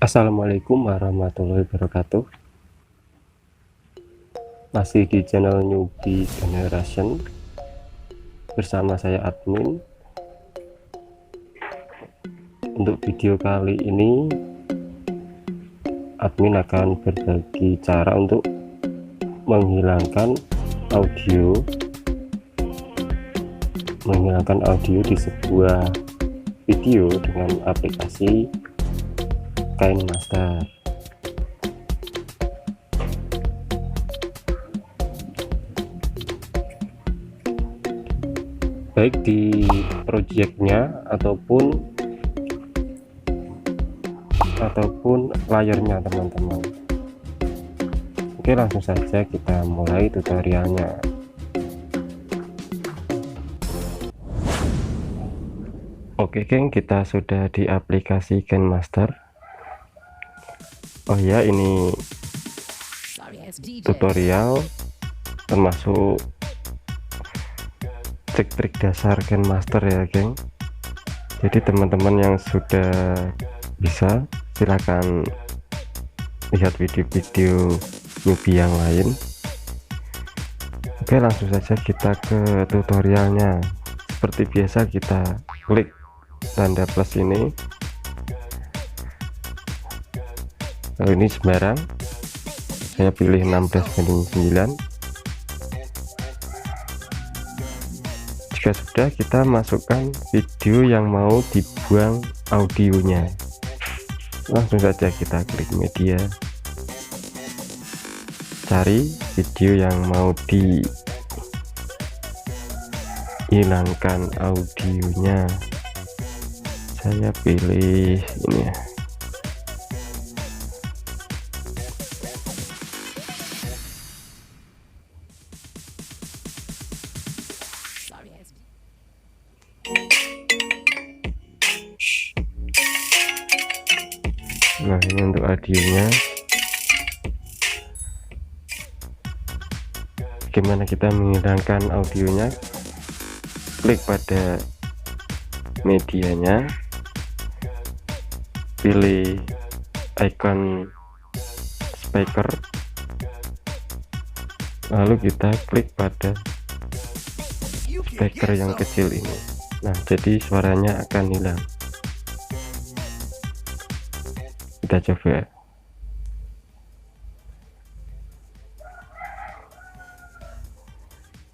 Assalamualaikum warahmatullahi wabarakatuh. Masih di channel Newbie Generation bersama saya admin. Untuk video kali ini admin akan berbagi cara untuk menghilangkan audio di sebuah video dengan aplikasi KineMaster. Baik di projectnya ataupun layarnya teman-teman. Oke, langsung saja kita mulai tutorialnya. Oke geng, kita sudah di aplikasi KineMaster. Oh ya, ini tutorial termasuk trik-trik dasar KineMaster ya geng. Jadi teman-teman yang sudah bisa silakan lihat video-video newbie yang lain. Oke, langsung saja kita ke tutorialnya. Seperti biasa kita klik tanda plus ini, lalu ini sembarang, saya pilih 16:9. Jika sudah, kita masukkan video yang mau dibuang audionya. Langsung saja kita klik media, cari video yang mau dihilangkan audionya. Saya pilih ini ya. Nah, ini untuk audionya. Bagaimana kita menghilangkan audionya? Klik pada medianya, pilih icon speaker, lalu kita klik pada speaker yang kecil ini. Nah, jadi suaranya akan hilang. Kita coba.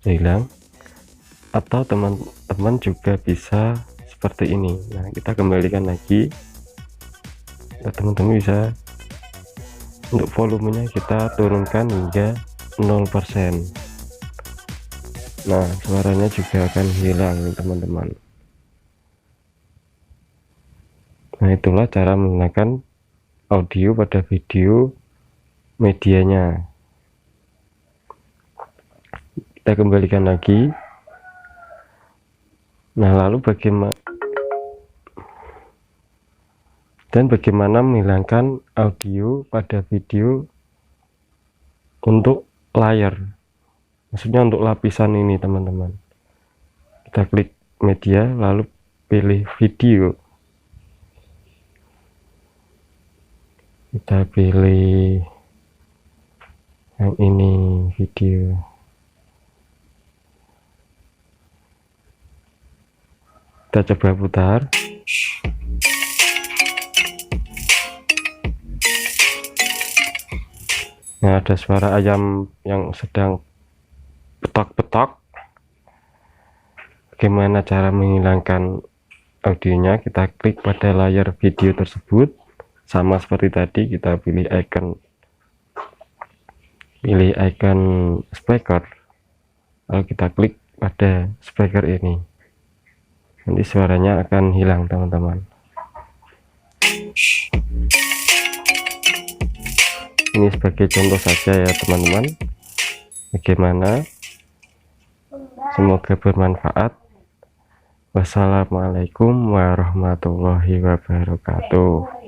Hilang. Atau teman-teman juga bisa seperti ini. Nah, kita kembalikan lagi. Nah, teman-teman bisa, untuk volumenya kita turunkan hingga 0%. Nah, suaranya juga akan hilang teman-teman. Nah, itulah cara menggunakan audio pada video medianya. Kita kembalikan lagi. Nah, lalu bagaimana menghilangkan audio pada video untuk layar, maksudnya untuk lapisan ini teman-teman. Kita klik media, lalu pilih video, kita pilih yang ini, video. Kita coba putar. Nah, ada suara ayam yang sedang petok-petok. Bagaimana cara menghilangkan audionya? Kita klik pada layar video tersebut. Sama seperti tadi, kita pilih icon speaker, lalu kita klik pada speaker ini. Nanti suaranya akan hilang teman-teman. Ini sebagai contoh saja ya teman-teman, bagaimana. Semoga bermanfaat. Wassalamualaikum warahmatullahi wabarakatuh.